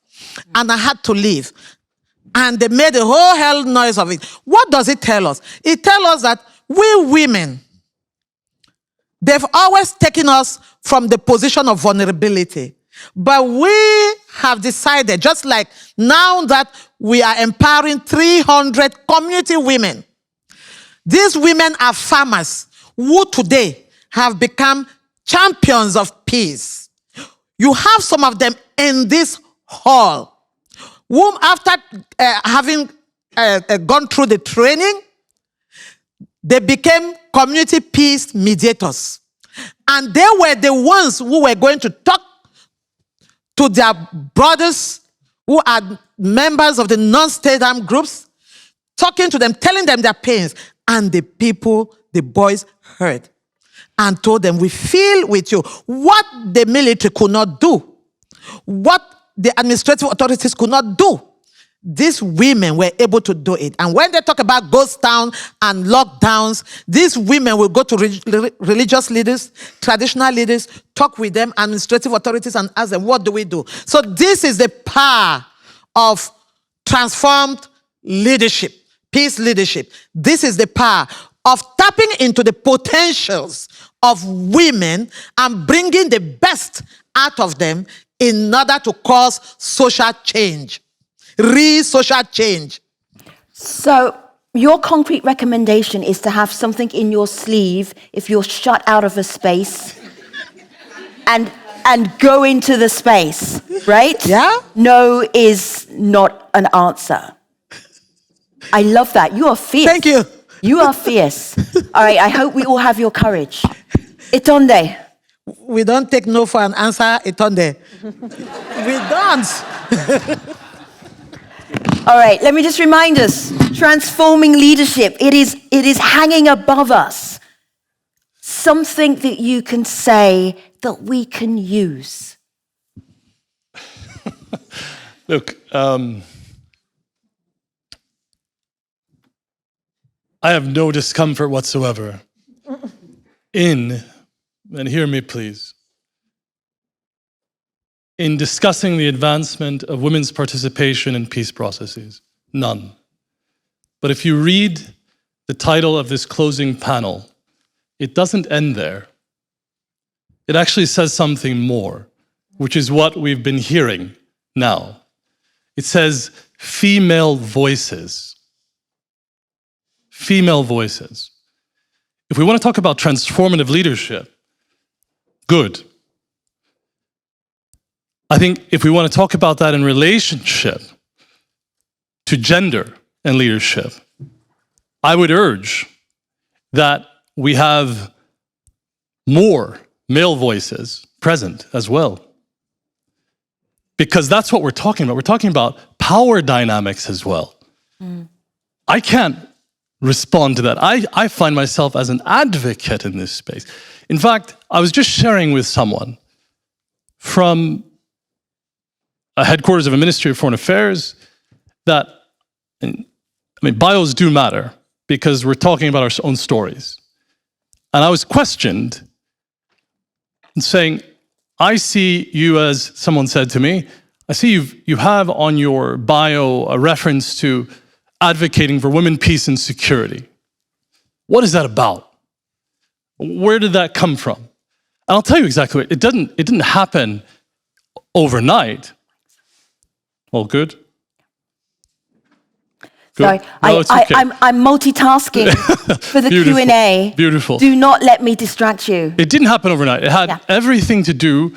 And I had to leave. And they made a whole hell noise of it. What does it tell us? It tells us that we women, they've always taken us from the position of vulnerability. But we have decided, just like now that we are empowering 300 community women, these women are farmers who today have become champions of peace. You have some of them in this hall, whom after having gone through the training, they became community peace mediators. And they were the ones who were going to talk to their brothers who are members of the non-state armed groups, talking to them, telling them their pains. And the people, the boys heard and told them, we feel with you. What the military could not do, what the administrative authorities could not do, these women were able to do it. And when they talk about ghost town and lockdowns, these women will go to religious leaders, traditional leaders, talk with them, administrative authorities, and ask them, what do we do? So this is the power of transformed leadership, peace leadership. This is the power of tapping into the potentials of women and bringing the best out of them in order to cause social change, real social change. So your concrete recommendation is to have something in your sleeve if you're shut out of a space and go into the space, right? Yeah. No is not an answer. I love that. You are fierce. Thank you. You are fierce. All right, I hope we all have your courage. Itonde. We don't take no for an answer, Itonde. We don't. All right, let me just remind us, transforming leadership, it is hanging above us. Something that you can say that we can use. Look, I have no discomfort whatsoever in, and hear me please, in discussing the advancement of women's participation in peace processes. None. But if you read the title of this closing panel, it doesn't end there. It actually says something more, which is what we've been hearing now. It says female voices. Female voices. If we want to talk about transformative leadership, good. I think if we want to talk about that in relationship to gender and leadership, I would urge that we have more male voices present as well. Because that's what we're talking about. We're talking about power dynamics as well. I can't respond to that. I find myself as an advocate in this space. In fact, I was just sharing with someone from a headquarters of a Ministry of Foreign Affairs that, bios do matter because we're talking about our own stories. And I was questioned and saying, I see you as, someone said to me, I see you have on your bio a reference to advocating for women, peace, and security. What is that about? Where did that come from? And I'll tell you exactly what, it didn't happen overnight. Well, good. Sorry, no, it's okay. I'm multitasking for the Beautiful. Q&A. Beautiful. Do not let me distract you. It didn't happen overnight. It had everything to do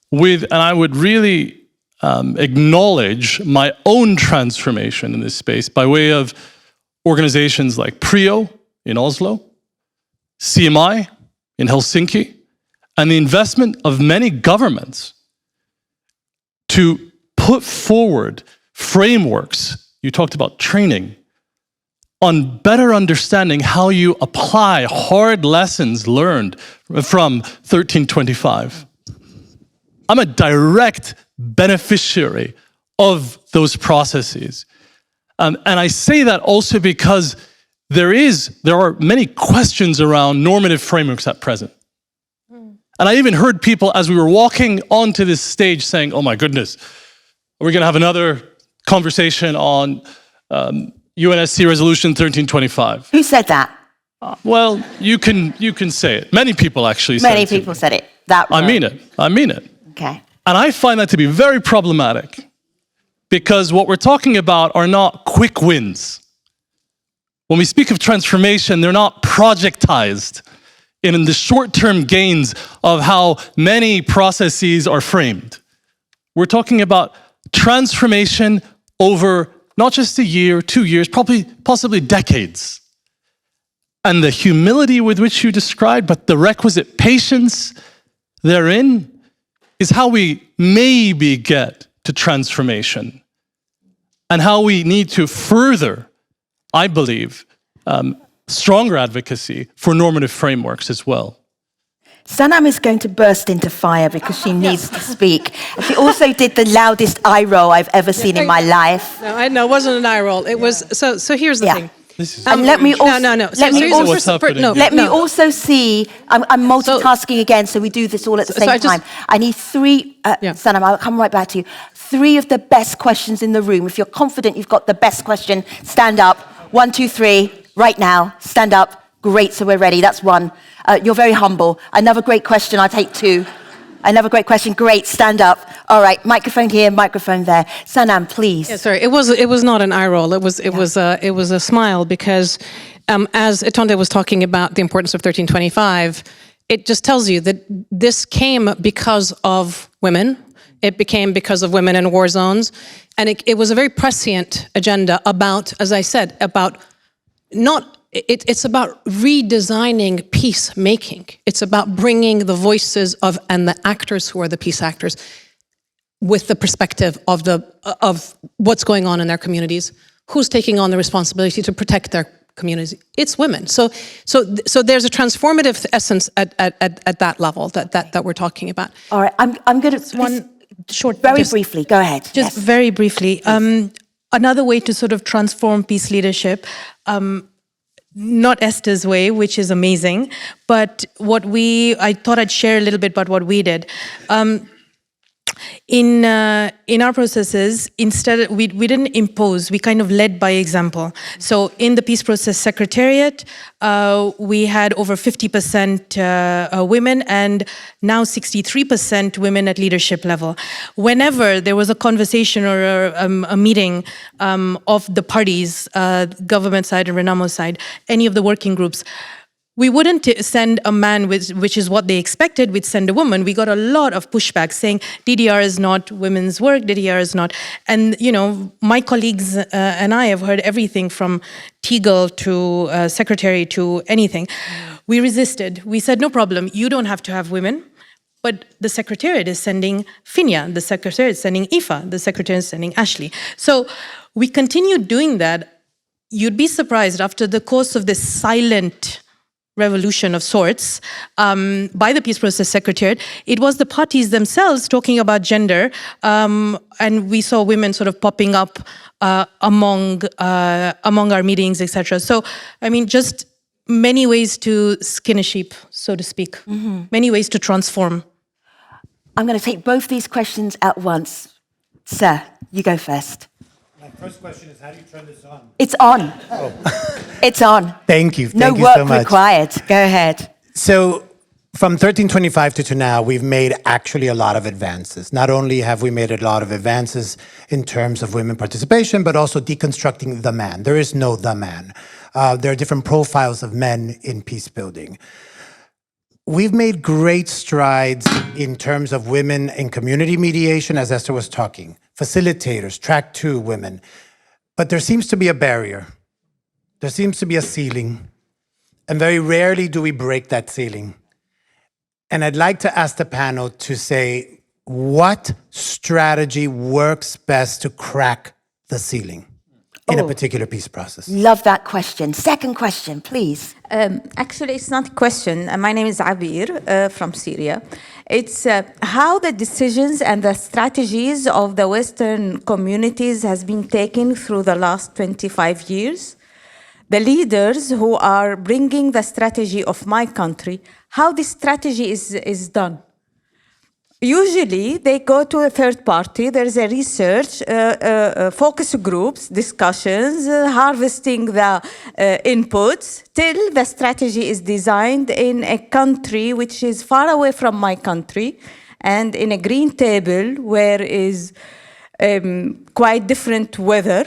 with, and I would really acknowledge my own transformation in this space by way of organizations like PRIO in Oslo, CMI in Helsinki, and the investment of many governments to put forward frameworks. You talked about training on better understanding how you apply hard lessons learned from 1325. I'm a direct beneficiary of those processes. And I say that also because there are many questions around normative frameworks at present. And I even heard people as we were walking onto this stage saying, oh my goodness, we're going to have another conversation on UNSC Resolution 1325. Who said that? Well, you can say it. Many people actually said it. Many people said it. That word. I mean it. Okay. And I find that to be very problematic because what we're talking about are not quick wins. When we speak of transformation, they're not projectized in the short-term gains of how many processes are framed. We're talking about transformation over not just a year, 2 years, possibly decades. And the humility with which you described, but the requisite patience therein, is how we maybe get to transformation and how we need to further, I believe, stronger advocacy for normative frameworks as well. Sanam is going to burst into fire because she needs to speak. She also did the loudest eye roll I've ever seen in my life. No, it wasn't an eye roll. It was, so here's the thing. And let me also, Let me also see, I'm multitasking again, so we do this all at the same time. I need three, Sanam, I'll come right back to you. 3 of the best questions in the room. If you're confident you've got the best question, stand up. 1, 2, 3, right now, stand up. Great, so we're ready, that's 1. You're very humble. Another great question, I'll take 2. Another great question, great, stand up. All right, microphone here, microphone there. Sanam, please. Yeah, sorry, it was not an eye roll. It was a smile because as Itonde was talking about the importance of 1325, it just tells you that this came because of women. It became because of women in war zones, and it was a very prescient agenda about, as I said, about not it's about redesigning peacemaking. It's about bringing the voices of and the actors who are the peace actors with the perspective of what's going on in their communities, who's taking on the responsibility to protect their communities. It's women. So there's a transformative essence at that level that we're talking about. All right, I'm going to One short, very briefly. Go ahead. Just Yes. very briefly, another way to sort of transform peace leadership, not Esther's way, which is amazing, but I thought I'd share a little bit about what we did. In our processes, instead we didn't impose, we kind of led by example. So in the Peace Process Secretariat, we had over 50% women and now 63% women at leadership level. Whenever there was a conversation or a meeting of the parties, government side and Renamo side, any of the working groups, we wouldn't send a man, which is what they expected, we'd send a woman. We got a lot of pushback saying DDR is not women's work, DDR is not. And, my colleagues and I have heard everything from Teagle to secretary to anything. We resisted. We said, no problem, you don't have to have women. But the Secretariat is sending Finia, the Secretariat is sending Aoife, the Secretariat is sending Ashley. So we continued doing that. You'd be surprised, after the course of this silent revolution of sorts by the Peace Process Secretariat, it was the parties themselves talking about gender, and we saw women sort of popping up among our meetings, etc. So, just many ways to skin a sheep, so to speak, many ways to transform. I'm going to take both these questions at once. Sir, you go first. My first question is, how do you turn this on? It's on. Oh. It's on. Thank you. No Thank you work so much. required. Go ahead. So from 1325 to now, we've made actually a lot of advances. Not only have we made a lot of advances in terms of women participation, but also deconstructing the man. There is no the man. There are different profiles of men in peace building. We've made great strides in terms of women in community mediation, as Esther was talking, facilitators, track 2 women. But there seems to be a barrier. There seems to be a ceiling. And very rarely do we break that ceiling. And I'd like to ask the panel to say, what strategy works best to crack the ceiling in a particular peace process? Love that question. Second question, please. Actually, it's not a question. My name is Abir from Syria. It's how the decisions and the strategies of the Western communities has been taken through the last 25 years. The leaders who are bringing the strategy of my country, how this strategy is done. Usually, they go to a third party. There's a research, focus groups, discussions, harvesting the inputs till the strategy is designed in a country which is far away from my country and in a green table where is quite different weather.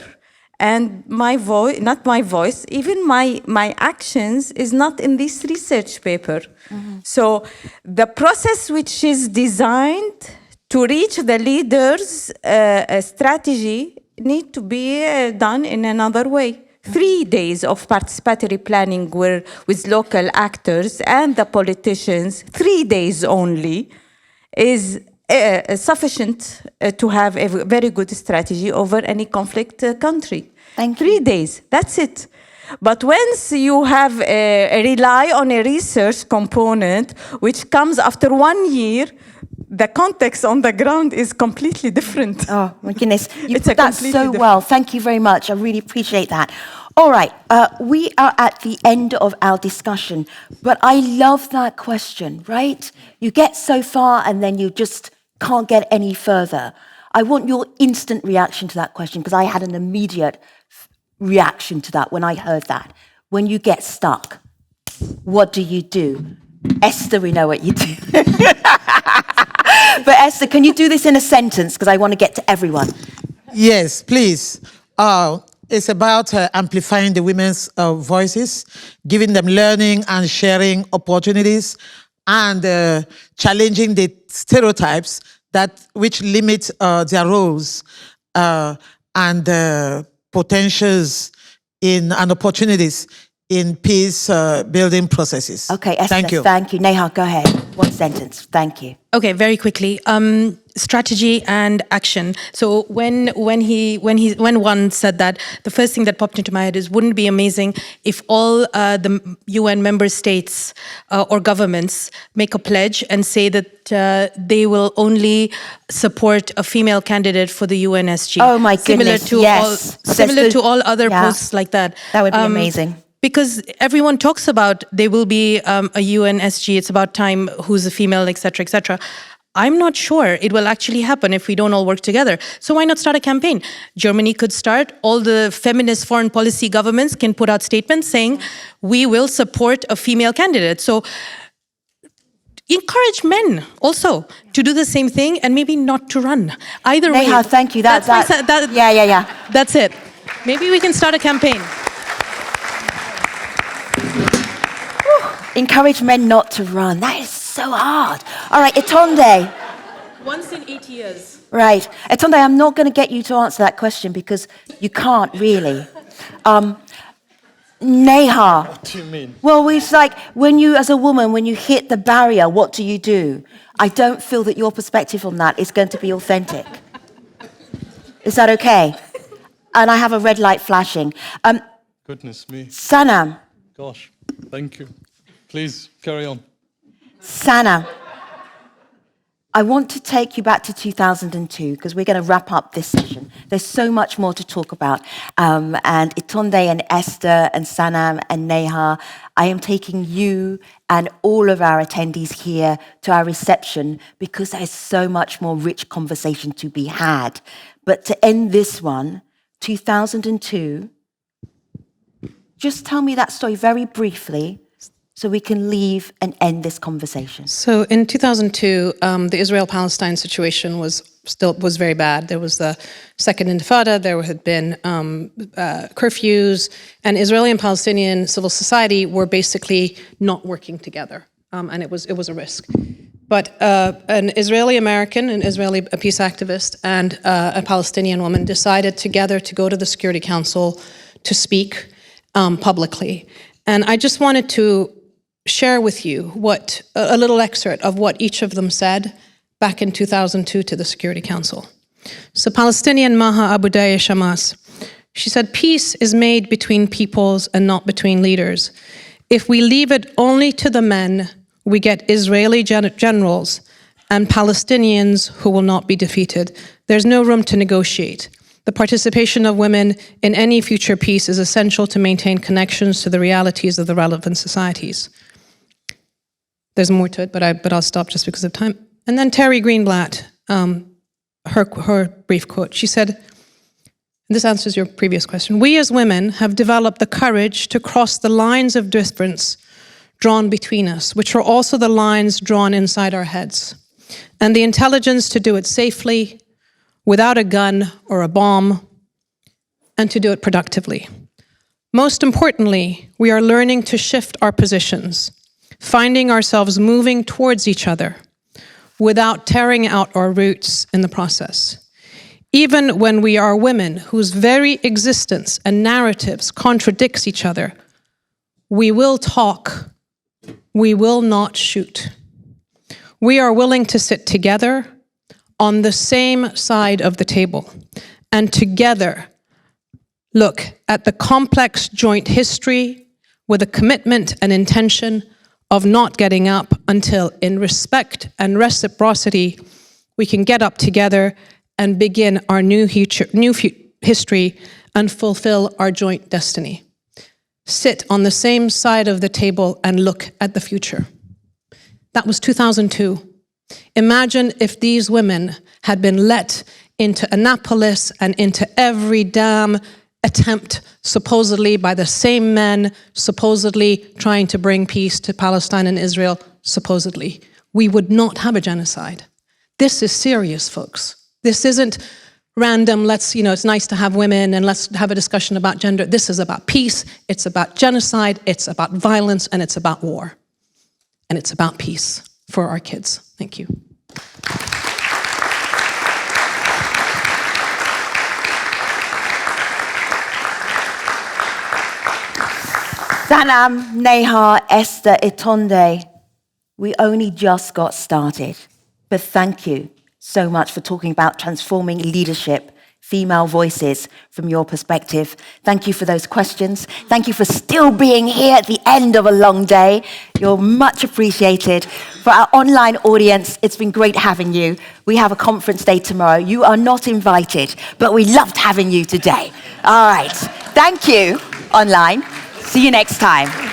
And my voice, not my voice, even my actions is not in this research paper. Mm-hmm. So the process which is designed to reach the leaders' strategy need to be done in another way. 3 days of participatory planning with local actors and the politicians, 3 days only, is sufficient to have a very good strategy over any conflict country. 3 days, that's it. But once you have rely on a research component, which comes after 1 year, the context on the ground is completely different. Oh, my goodness. You put that so well. Thank you very much. I really appreciate that. All right. We are at the end of our discussion, but I love that question, right? You get so far and then you just can't get any further. I want your instant reaction to that question because I had an immediate reaction to that when I heard that. When you get stuck, what do you do? Esther, we know what you do. But Esther, can you do this in a sentence? Because I want to get to everyone. Yes, please. It's about amplifying the women's voices, giving them learning and sharing opportunities, and challenging the stereotypes which limit their roles and potentials and opportunities in peace building processes. Okay, Esther, Thank you. Thank you. Neha, go ahead. One sentence. Thank you. Okay, very quickly. Strategy and action. So when one said that, the first thing that popped into my head is, wouldn't it be amazing if all the UN member states or governments make a pledge and say that they will only support a female candidate for the UNSG? Oh my goodness, yes. Similar to all other posts like that. That would be amazing. Because everyone talks about there will be a UNSG, it's about time, who's a female, etc., etc. I'm not sure it will actually happen if we don't all work together. So why not start a campaign? Germany could start. All the feminist foreign policy governments can put out statements saying, we will support a female candidate. So encourage men also to do the same thing and maybe not to run. Either way. Neha, thank you. Yeah. That's it. Maybe we can start a campaign. Encourage men not to run. That is so hard. All right, Itonde. Once in 8 years. Right. Itonde, I'm not going to get you to answer that question because you can't really. Neha. What do you mean? Well, it's like when you, as a woman, when you hit the barrier, what do? I don't feel that your perspective on that is going to be authentic. Is that okay? And I have a red light flashing. Goodness me. Sanam. Gosh, thank you. Please, carry on. Sana, I want to take you back to 2002 because we're going to wrap up this session. There's so much more to talk about. And Itonde and Esther and Sanam and Neha, I am taking you and all of our attendees here to our reception because there's so much more rich conversation to be had. But to end this one, 2002, just tell me that story very briefly so we can leave and end this conversation. So in 2002, the Israel-Palestine situation was very bad. There was the Second Intifada. There had been curfews, and Israeli and Palestinian civil society were basically not working together, and it was a risk. But an Israeli American, an Israeli peace activist, and a Palestinian woman decided together to go to the Security Council to speak publicly. And I just wanted to share with you a little excerpt of what each of them said back in 2002 to the Security Council. So Palestinian Maha Abu Daya Shamas, she said, peace is made between peoples and not between leaders. If we leave it only to the men, we get Israeli generals and Palestinians who will not be defeated. There's no room to negotiate. The participation of women in any future peace is essential to maintain connections to the realities of the relevant societies. There's more to it, but I'll stop just because of time. And then Terry Greenblatt, her brief quote, she said, and this answers your previous question, we as women have developed the courage to cross the lines of difference drawn between us, which are also the lines drawn inside our heads, and the intelligence to do it safely, without a gun or a bomb, and to do it productively. Most importantly, we are learning to shift our positions, finding ourselves moving towards each other without tearing out our roots in the process. Even when we are women whose very existence and narratives contradicts each other, we will talk, we will not shoot. We are willing to sit together on the same side of the table and together look at the complex joint history with a commitment and intention of not getting up until, in respect and reciprocity, we can get up together and begin our new history and fulfill our joint destiny. Sit on the same side of the table and look at the future. That was 2002. Imagine if these women had been let into Annapolis and into every damn attempt, supposedly by the same men, supposedly trying to bring peace to Palestine and Israel, supposedly. We would not have a genocide. This is serious, folks. This isn't random, it's nice to have women and let's have a discussion about gender. This is about peace, it's about genocide, it's about violence, and it's about war. And it's about peace for our kids. Thank you. Sanam, Neha, Esther, Itonde, we only just got started. But thank you so much for talking about transforming leadership, female voices from your perspective. Thank you for those questions. Thank you for still being here at the end of a long day. You're much appreciated. For our online audience, it's been great having you. We have a conference day tomorrow. You are not invited, but we loved having you today. All right. Thank you, online. See you next time.